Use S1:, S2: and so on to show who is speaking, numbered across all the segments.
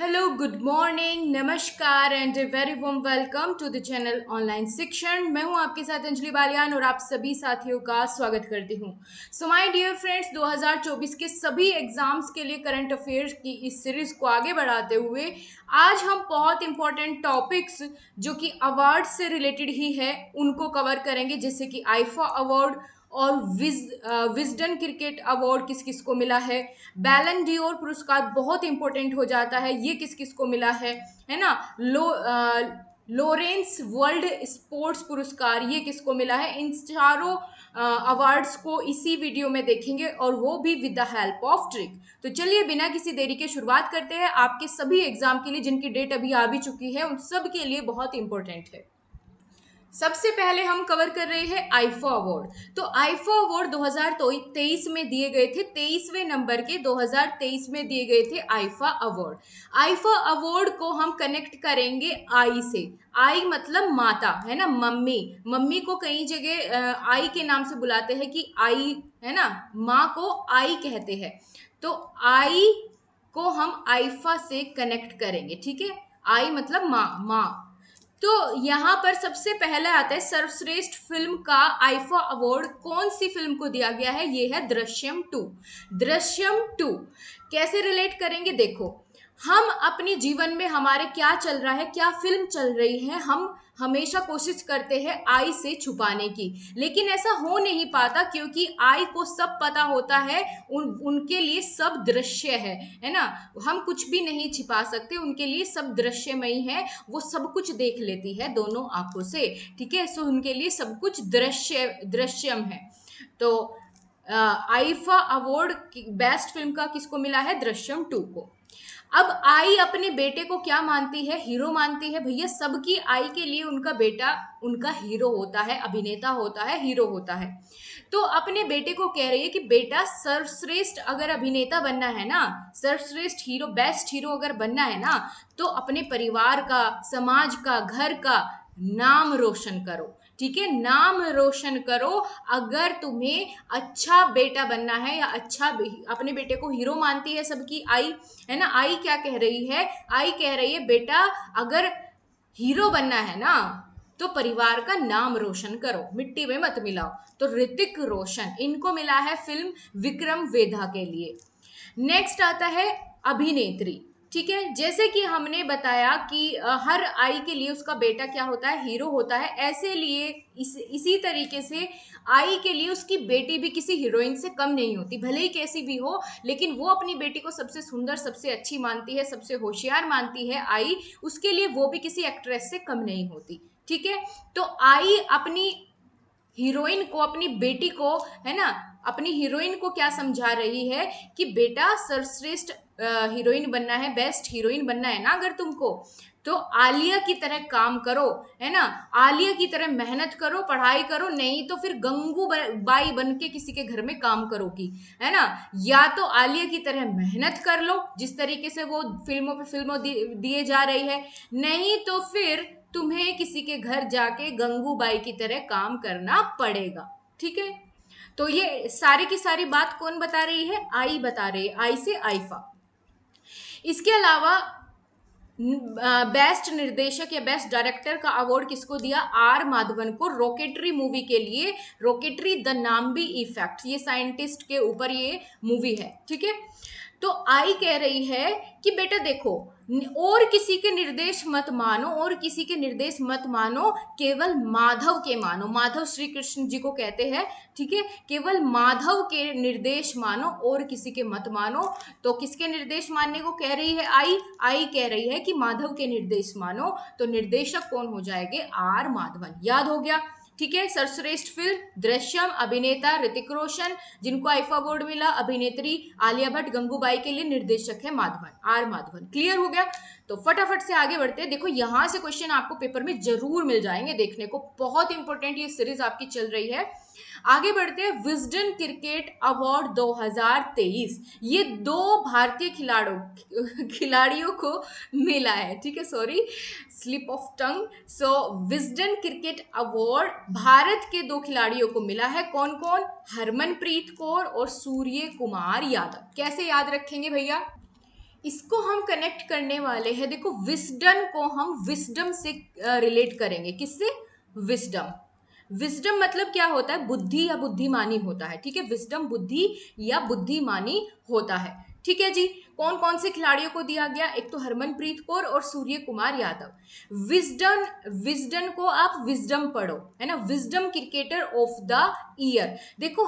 S1: Hello, good morning, नमस्कार and very warm welcome to the channel online Shikshan. मैं हूं आपके साथ अंजलि बालियान और आप सभी साथियों का स्वागत करती हूं। सो माय डियर फ्रेंड्स, 2024 के सभी एग्जाम्स के लिए करंट अफेयर्स की इस सीरीज को आगे बढ़ाते हुए आज हम बहुत इंपॉर्टेंट टॉपिक्स जो कि अवार्ड से रिलेटेड ही है उनको कवर करेंगे, जैसे कि आईफा अवार्ड और विजडन क्रिकेट अवार्ड किस किस को मिला है, बैलन डीओर पुरस्कार बहुत इंपॉर्टेंट हो जाता है, ये किस किस को मिला है ना। लोरेंस वर्ल्ड स्पोर्ट्स पुरस्कार ये किसको मिला है। इन चारों अवार्ड्स को इसी वीडियो में देखेंगे और वो भी with the help of trick. तो चलिए बिना किसी देरी के शुरुआत करते हैं। आपके सभी एग्जाम के लिए जिनकी डेट अभी आ भी चुकी है उन सब के लिए बहुत इंपॉर्टेंट है। सबसे पहले हम कवर कर रहे हैं आईफा अवार्ड। तो आईफा अवार्ड 2023 में दिए गए थे, 23वें नंबर के 2023 में दिए गए थे आईफा अवार्ड। आईफा अवार्ड को हम कनेक्ट करेंगे आई से। आई मतलब माता, है ना, मम्मी। मम्मी को कई जगह आई के नाम से बुलाते हैं कि आई, है ना, माँ को आई कहते हैं। तो आई को हम आईफा से कनेक्ट करेंगे, ठीक है। आई मतलब माँ, माँ। तो यहाँ पर सबसे पहले आता है सर्वश्रेष्ठ फिल्म का आईफा अवार्ड कौन सी फिल्म को दिया गया है, ये है दृश्यम 2। दृश्यम 2 कैसे रिलेट करेंगे, देखो हम अपने जीवन में हमारे क्या चल रहा है, क्या फिल्म चल रही है, हम हमेशा कोशिश करते हैं आई से छुपाने की, लेकिन ऐसा हो नहीं पाता क्योंकि आई को सब पता होता है। उनके लिए सब दृश्य है ना। हम कुछ भी नहीं छिपा सकते, उनके लिए सब दृश्यमयी है, वो सब कुछ देख लेती है दोनों आंखों से, ठीक है। सो उनके लिए सब कुछ दृश्यम है। तो आईफा अवार्ड बेस्ट फिल्म का किसको मिला है, दृश्यम 2 को। अब आई अपने बेटे को क्या मानती है, हीरो मानती है। भैया सबकी आई के लिए उनका बेटा उनका हीरो होता है, अभिनेता होता है, हीरो होता है। तो अपने बेटे को कह रही है कि बेटा सर्वश्रेष्ठ अगर अभिनेता बनना है ना, सर्वश्रेष्ठ हीरो, बेस्ट हीरो अगर बनना है ना, तो अपने परिवार का, समाज का, घर का नाम रोशन करो, ठीक है। नाम रोशन करो। अगर तुम्हें अच्छा बेटा बनना है या अच्छा, अपने बेटे को हीरो मानती है सबकी आई, है ना। आई क्या कह रही है, आई कह रही है बेटा अगर हीरो बनना है ना तो परिवार का नाम रोशन करो, मिट्टी में मत मिलाओ। तो ऋतिक रोशन, इनको मिला है फिल्म विक्रम वेधा के लिए। नेक्स्ट आता है अभिनेत्री, ठीक है। जैसे कि हमने बताया कि हर आई के लिए उसका बेटा क्या होता है, हीरो होता है। ऐसे लिए इसी तरीके से आई के लिए उसकी बेटी भी किसी हीरोइन से कम नहीं होती, भले ही कैसी भी हो, लेकिन वो अपनी बेटी को सबसे सुंदर, सबसे अच्छी मानती है, सबसे होशियार मानती है आई। उसके लिए वो भी किसी एक्ट्रेस से कम नहीं होती, ठीक है। तो आई अपनी हीरोइन को, अपनी बेटी को, है ना, अपनी हीरोइन को क्या समझा रही है कि बेटा सर्वश्रेष्ठ हीरोइन बनना है, बेस्ट हीरोइन बनना है ना अगर तुमको, तो आलिया की तरह काम करो, है ना। आलिया की तरह मेहनत करो, पढ़ाई करो, नहीं तो फिर गंगू बाई बन के किसी के घर में काम करोगी, है ना। या तो आलिया की तरह मेहनत कर लो जिस तरीके से वो फिल्मों पे फिल्मों दिए जा रही है, नहीं तो फिर तुम्हें किसी के घर जाके गंगूबाई की तरह काम करना पड़ेगा, ठीक है। तो ये सारी की सारी बात कौन बता रही है, आई बता रही है, आई से आईफा। इसके अलावा बेस्ट निर्देशक या बेस्ट डायरेक्टर का अवार्ड किसको दिया, आर माधवन को, रॉकेटरी मूवी के लिए। रॉकेटरी द नाम्बी इफेक्ट, ये साइंटिस्ट के ऊपर ये मूवी है, ठीक है। तो आई कह रही है कि बेटा देखो, और किसी के निर्देश मत मानो, और किसी के निर्देश मत मानो, केवल माधव के मानो। माधव श्री कृष्ण जी को कहते हैं, ठीक है। केवल माधव के निर्देश मानो, और किसी के मत मानो। तो किसके निर्देश मानने को कह रही है आई, आई कह रही है कि माधव के निर्देश मानो। तो निर्देशक कौन हो जाएंगे, आर माधवन, याद हो गया, ठीक है। सर्वश्रेष्ठ फिल्म दृश्यम, अभिनेता ऋतिक रोशन, जिनको आईफा अवार्ड मिला, अभिनेत्री आलिया भट्ट, गंगूबाई के लिए निर्देशक है माधवन, आर माधवन। क्लियर हो गया। तो फटाफट से आगे बढ़ते हैं। देखो यहां से क्वेश्चन आपको पेपर में जरूर मिल जाएंगे देखने को, बहुत इंपॉर्टेंट ये सीरीज आपकी चल रही है। आगे बढ़ते हैं, विजडन क्रिकेट अवार्ड 2023, ये 2 भारतीय खिलाड़ियों को मिला है, ठीक है। Sorry, slip of tongue. So Wisden cricket award Bharat के 2 खिलाड़ियों को मिला है, कौन कौन, हरमनप्रीत कौर और सूर्य कुमार यादव। कैसे याद रखेंगे भैया, इसको हम कनेक्ट करने वाले हैं, देखो विस्डम को हम विस्डम से रिलेट करेंगे। किससे? विस्डम। विस्डम मतलब क्या होता है? बुद्धि या बुद्धिमानी होता है, ठीक है। विस्डम बुद्धि या बुद्धिमानी होता है, ठीक है जी। कौन कौन से खिलाड़ियों को दिया गया? एक तो हरमनप्रीत कौर और सूर्य कुमार यादव। विजडम, विजडम को आप विजडम पढ़ो, है ना। Wisdom cricketer of the year. देखो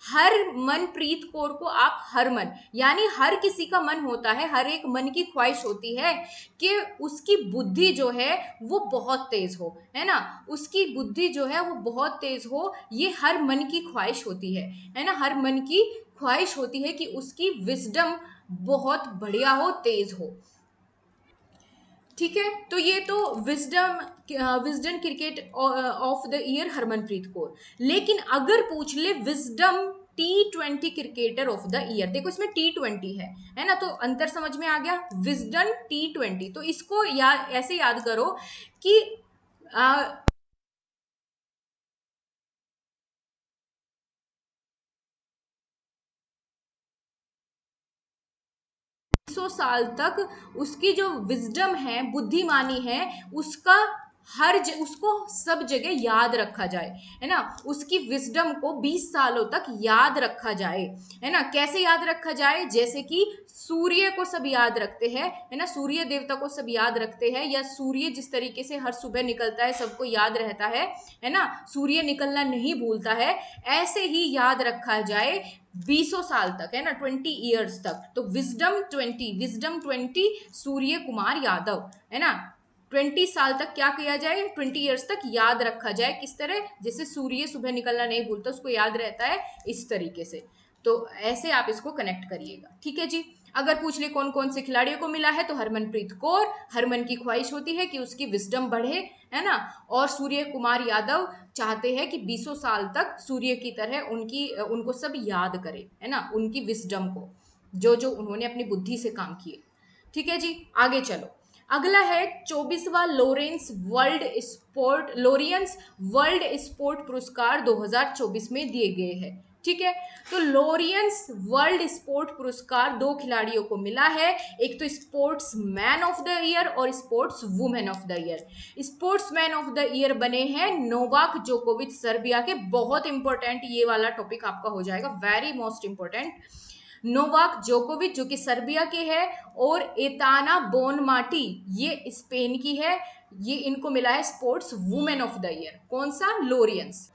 S1: हर मनप्रीत कौर को आप हरमन, यानी हर किसी का मन होता है, हर एक मन की ख्वाहिश होती है कि उसकी बुद्धि जो है वो बहुत तेज हो, है ना। उसकी बुद्धि जो है वो बहुत तेज हो, ये हर मन की ख्वाहिश होती है ना। हर मन की ख्वाहिश होती है कि उसकी विजडम बहुत बढ़िया हो, तेज हो, ठीक है। तो ये तो wisdom, wisdom cricket of the year Harmanpreet Kaur. लेकिन अगर पूछ ले wisdom T20 cricketer of the year, देखो इसमें T20 है ना, तो अंतर समझ में आ गया। विजडम T20, तो इसको ऐसे याद करो कि 100 साल तक उसकी जो विजडम है, बुद्धिमानी है, उसका उसको सब जगह याद रखा जाए, है ना। उसकी विजडम को 20 सालों तक याद रखा जाए, है ना। कैसे याद रखा जाए? जैसे कि सूर्य को सब याद रखते हैं, है ना, सूर्य देवता को सब याद रखते हैं, या सूर्य जिस तरीके से हर सुबह निकलता है सबको याद रहता है ना, सूर्य निकलना नहीं भूलता है, ऐसे ही याद रखा जाए 20 साल तक, है ना, 20 ईयर्स तक। तो विजडम 20 सूर्य कुमार यादव, है ना। 20 साल तक क्या किया जाए? 20 ईयर्स तक याद रखा जाए। किस तरह? जैसे सूर्य सुबह निकलना नहीं भूलता, उसको याद रहता है, इस तरीके से। तो ऐसे आप इसको कनेक्ट करिएगा, ठीक है जी। अगर पूछ ले कौन कौन से खिलाड़ियों को मिला है, तो हरमनप्रीत कौर, हरमन की ख्वाहिश होती है कि उसकी विजडम बढ़े, है ना। और सूर्य कुमार यादव चाहते हैं कि 20 साल तक सूर्य की तरह उनको सब याद करे, है ना, उनकी विजडम को, जो जो उन्होंने अपनी बुद्धि से काम किए, ठीक है जी। आगे चलो। अगला है 24वां लोरियंस वर्ल्ड स्पोर्ट पुरस्कार 2024 में दिए गए हैं, ठीक है। तो लोरियंस वर्ल्ड स्पोर्ट पुरस्कार दो खिलाड़ियों को मिला है, एक तो sportsman of the year और sportswoman of the year. Sportsman of the year बने हैं नोवाक जोकोविच, सर्बिया के। बहुत इंपॉर्टेंट ये वाला टॉपिक आपका हो जाएगा, वेरी मोस्ट इंपॉर्टेंट। नोवाक जोकोविच जो कि सर्बिया के है, और एताना बोनमाटी ये स्पेन की है। ये इनको मिला है sports women of the year. कौन सा? लोरियंस।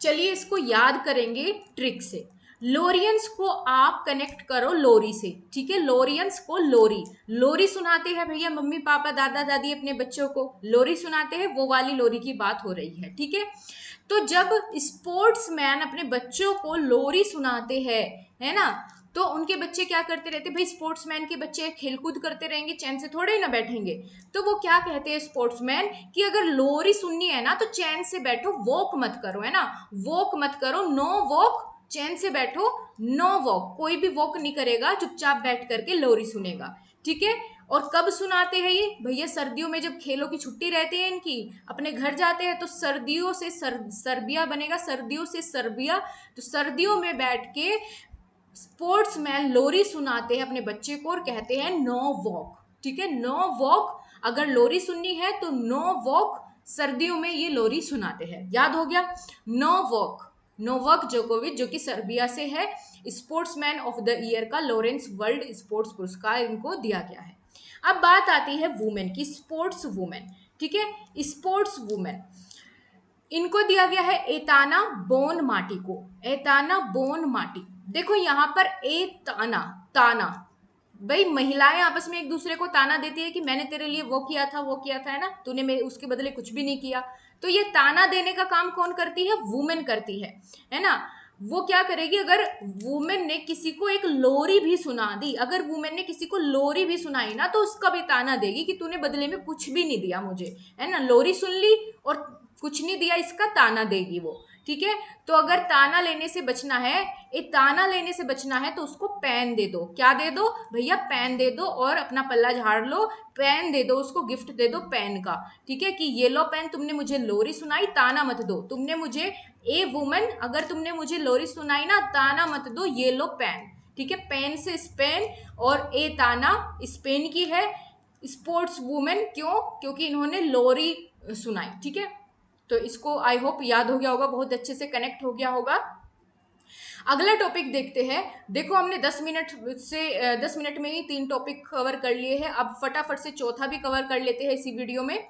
S1: चलिए इसको याद करेंगे ट्रिक से। लोरियंस को आप कनेक्ट करो लोरी से, ठीक है। लोरियंस को लोरी, लोरी सुनाते हैं भैया मम्मी पापा दादा दादी अपने बच्चों को लोरी सुनाते हैं, वो वाली लोरी की बात हो रही है, ठीक है। तो जब स्पोर्ट्समैन अपने बच्चों को लोरी सुनाते हैं, है ना, तो उनके बच्चे क्या करते रहते? भाई स्पोर्ट्समैन के बच्चे खेलकूद करते रहेंगे, चैन से थोड़े ना बैठेंगे। तो वो क्या कहते हैं स्पोर्ट्समैन कि अगर लोरी सुननी है ना तो चैन से बैठो, वॉक मत करो, है ना, वॉक मत करो, नो वॉक, चैन से बैठो, नो वॉक, कोई भी वॉक नहीं करेगा, चुपचाप बैठ करके लोरी सुनेगा, ठीक है। और कब सुनाते हैं ये भैया? सर्दियों में, जब खेलों की छुट्टी रहती है इनकी, अपने घर जाते हैं, तो सर्दियों से सर्बिया बनेगा, सर्दियों से सर्बिया, तो सर्दियों में बैठ के स्पोर्ट्समैन लोरी सुनाते हैं अपने बच्चे को और कहते हैं नो वॉक, ठीक है, नो वॉक। अगर लोरी सुननी है तो नो वॉक, सर्दियों में ये लोरी सुनाते हैं, याद हो गया। नो वॉक, नोवाक जोकोविच जो कि सर्बिया से है, स्पोर्ट्समैन ऑफ द ईयर का लोरेंस वर्ल्ड स्पोर्ट्स पुरस्कार इनको दिया गया है। अब बात आती है वुमेन की, स्पोर्ट्स वुमेन, ठीक है। स्पोर्ट्स वुमेन इनको दिया गया है एताना बोन माटी को, एताना बोन माटी। देखो यहाँ पर एताना, ताना, भाई महिलाएं आपस में एक दूसरे को ताना देती है कि मैंने तेरे लिए वो किया था, वो किया था, है ना, तूने मेरे उसके बदले कुछ भी नहीं किया। तो ये ताना देने का काम कौन करती है? वुमेन करती है ना। वो क्या करेगी? अगर वुमेन ने किसी को एक लोरी भी सुना दी, अगर वुमेन ने किसी को लोरी भी सुनाई ना, तो उसका भी ताना देगी कि तूने बदले में कुछ भी नहीं दिया मुझे, है ना, लोरी सुन ली और कुछ नहीं दिया, इसका ताना देगी वो, ठीक है। तो अगर ताना लेने से बचना है, ये ताना लेने से बचना है, तो उसको पेन दे दो। क्या दे दो भैया? पेन दे दो, और अपना पल्ला झाड़ लो, पेन दे दो, उसको गिफ्ट दे दो पेन का, ठीक है, कि ये लो पेन, तुमने मुझे लोरी सुनाई, ताना मत दो, तुमने मुझे, ए वुमन अगर तुमने मुझे लोरी सुनाई ना, ताना मत दो, ये लो पेन, ठीक है, पेन से स्पेन, और एताना स्पेन की है, स्पोर्ट्स वुमेन, क्यों? क्योंकि इन्होंने लोरी सुनाई। ठीक है, तो इसको आई होप याद हो गया होगा, बहुत अच्छे से कनेक्ट हो गया होगा। अगला टॉपिक देखते हैं। देखो हमने 10 मिनट में ही 3 टॉपिक कवर कर लिए हैं, अब फटाफट से चौथा भी कवर कर लेते हैं इसी वीडियो में।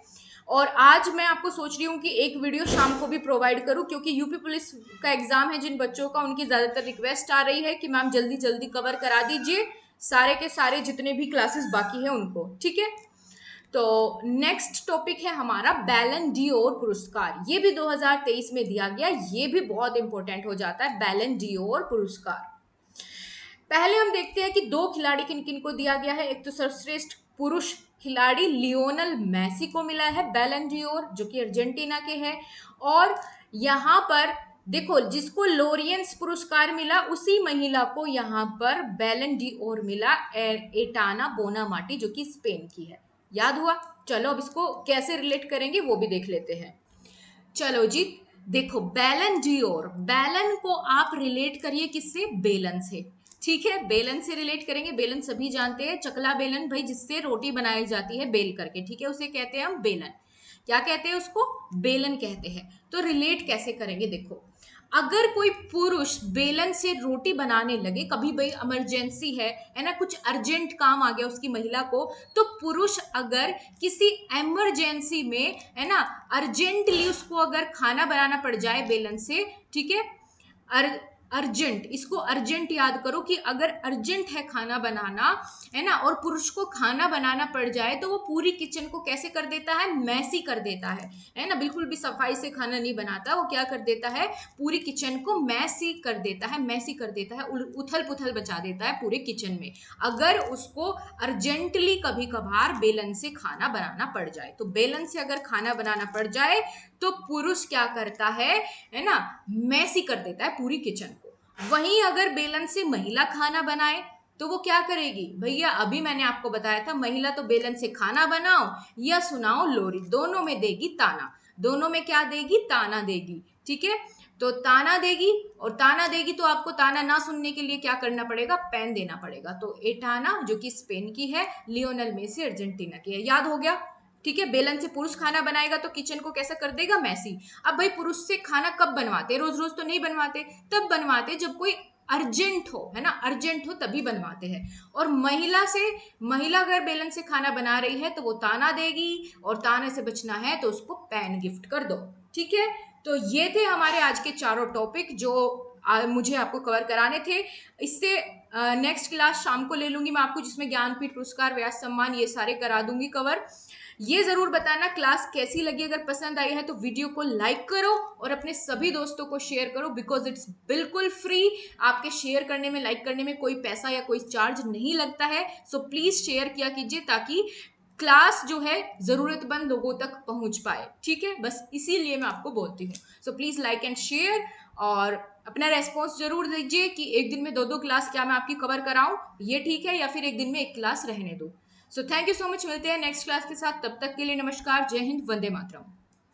S1: और आज मैं आपको सोच रही हूँ कि एक वीडियो शाम को भी प्रोवाइड करूँ, क्योंकि यूपी पुलिस का एग्जाम है जिन बच्चों का, उनकी ज्यादातर रिक्वेस्ट आ रही है कि मैम जल्दी जल्दी कवर करा दीजिए सारे के सारे जितने भी क्लासेस बाकी है उनको। ठीक है, तो नेक्स्ट टॉपिक है हमारा बैलन डियोर पुरस्कार। ये भी 2023 में दिया गया, ये भी बहुत इंपॉर्टेंट हो जाता है बैलन डियोर पुरस्कार। पहले हम देखते हैं कि 2 खिलाड़ी किन किन को दिया गया है। एक तो सर्वश्रेष्ठ पुरुष खिलाड़ी लियोनल मेसी को मिला है बैलन डियोर, जो कि अर्जेंटीना के हैं। और यहाँ पर देखो, जिसको लोरियंस पुरस्कार मिला उसी महिला को यहाँ पर बैलन डियोर मिला, एटाना बोनामाटी, जो कि स्पेन की है। याद हुआ? चलो अब इसको कैसे रिलेट करेंगे वो भी देख लेते हैं। चलो जी, देखो बैलन डियोर, बैलन को आप रिलेट करिए किससे? बेलन से। ठीक है, बेलन से रिलेट करेंगे। बेलन सभी जानते हैं, चकला बेलन भाई, जिससे रोटी बनाई जाती है बेल करके। ठीक है, उसे कहते हैं हम बेलन। क्या कहते हैं उसको? बेलन कहते हैं। तो रिलेट कैसे करेंगे? देखो, अगर कोई पुरुष बेलन से रोटी बनाने लगे, कभी भाई इमरजेंसी है ना, कुछ अर्जेंट काम आ गया उसकी महिला को, तो पुरुष अगर किसी इमरजेंसी में, है ना, अर्जेंटली उसको अगर खाना बनाना पड़ जाए बेलन से, ठीक है, अर्जेंट, इसको अर्जेंट याद करो कि अगर अर्जेंट है खाना बनाना, है ना, और पुरुष को खाना बनाना पड़ जाए, तो वो पूरी किचन को कैसे कर देता है? मैसी कर देता है ना, बिल्कुल भी सफाई से खाना नहीं बनाता, वो क्या कर देता है? पूरी किचन को मैसी कर देता है, मैसी कर देता है, उथल पुथल बचा देता है पूरे किचन में, अगर उसको अर्जेंटली कभी कभार बेलन से खाना बनाना पड़ जाए। तो बेलन से अगर खाना बनाना पड़ जाए तो पुरुष क्या करता है ना, मैसी कर देता है पूरी किचन को। वहीं अगर बेलन से महिला खाना बनाए तो वो क्या करेगी? भैया अभी मैंने आपको बताया था, महिला तो बेलन से खाना बनाओ या सुनाओ लोरी, दोनों में देगी ताना। दोनों में क्या देगी? ताना देगी। ठीक है, तो ताना देगी, और ताना देगी तो आपको ताना ना सुनने के लिए क्या करना पड़ेगा? पैन देना पड़ेगा। तो एटाना जो कि स्पेन की है, लियोनल मेसी अर्जेंटीना की है। याद हो गया? ठीक है, बेलन से पुरुष खाना बनाएगा तो किचन को कैसा कर देगा? मैसी। अब भाई पुरुष से खाना कब बनवाते? रोज रोज तो नहीं बनवाते, तब बनवाते जब कोई अर्जेंट हो, है ना, अर्जेंट हो तभी बनवाते हैं। और महिला अगर बेलन से खाना बना रही है तो वो ताना देगी, और ताने से बचना है तो उसको पैन गिफ्ट कर दो। ठीक है, तो ये थे हमारे आज के चारों टॉपिक जो मुझे आपको कवर कराने थे। इससे नेक्स्ट क्लास शाम को ले लूंगी मैं आपको, जिसमें ज्ञानपीठ पुरस्कार, व्यास सम्मान, ये सारे करा दूंगी कवर। ये जरूर बताना क्लास कैसी लगी। अगर पसंद आई है तो वीडियो को लाइक करो और अपने सभी दोस्तों को शेयर करो, बिकॉज इट्स बिल्कुल फ्री। आपके शेयर करने में, लाइक करने में कोई पैसा या कोई चार्ज नहीं लगता है। सो प्लीज शेयर किया कीजिए ताकि क्लास जो है जरूरतमंद लोगों तक पहुंच पाए। ठीक है, बस इसीलिए मैं आपको बोलती हूँ। So please like and share, और अपना रेस्पॉन्स जरूर दीजिए कि एक दिन में 2-2 क्लास क्या मैं आपकी कवर कराऊं, ये ठीक है, या फिर एक दिन में 1 क्लास रहने दूं। So thank you so much, मिलते हैं नेक्स्ट क्लास के साथ। तब तक के लिए नमस्कार, जय हिंद, वंदे मातरम।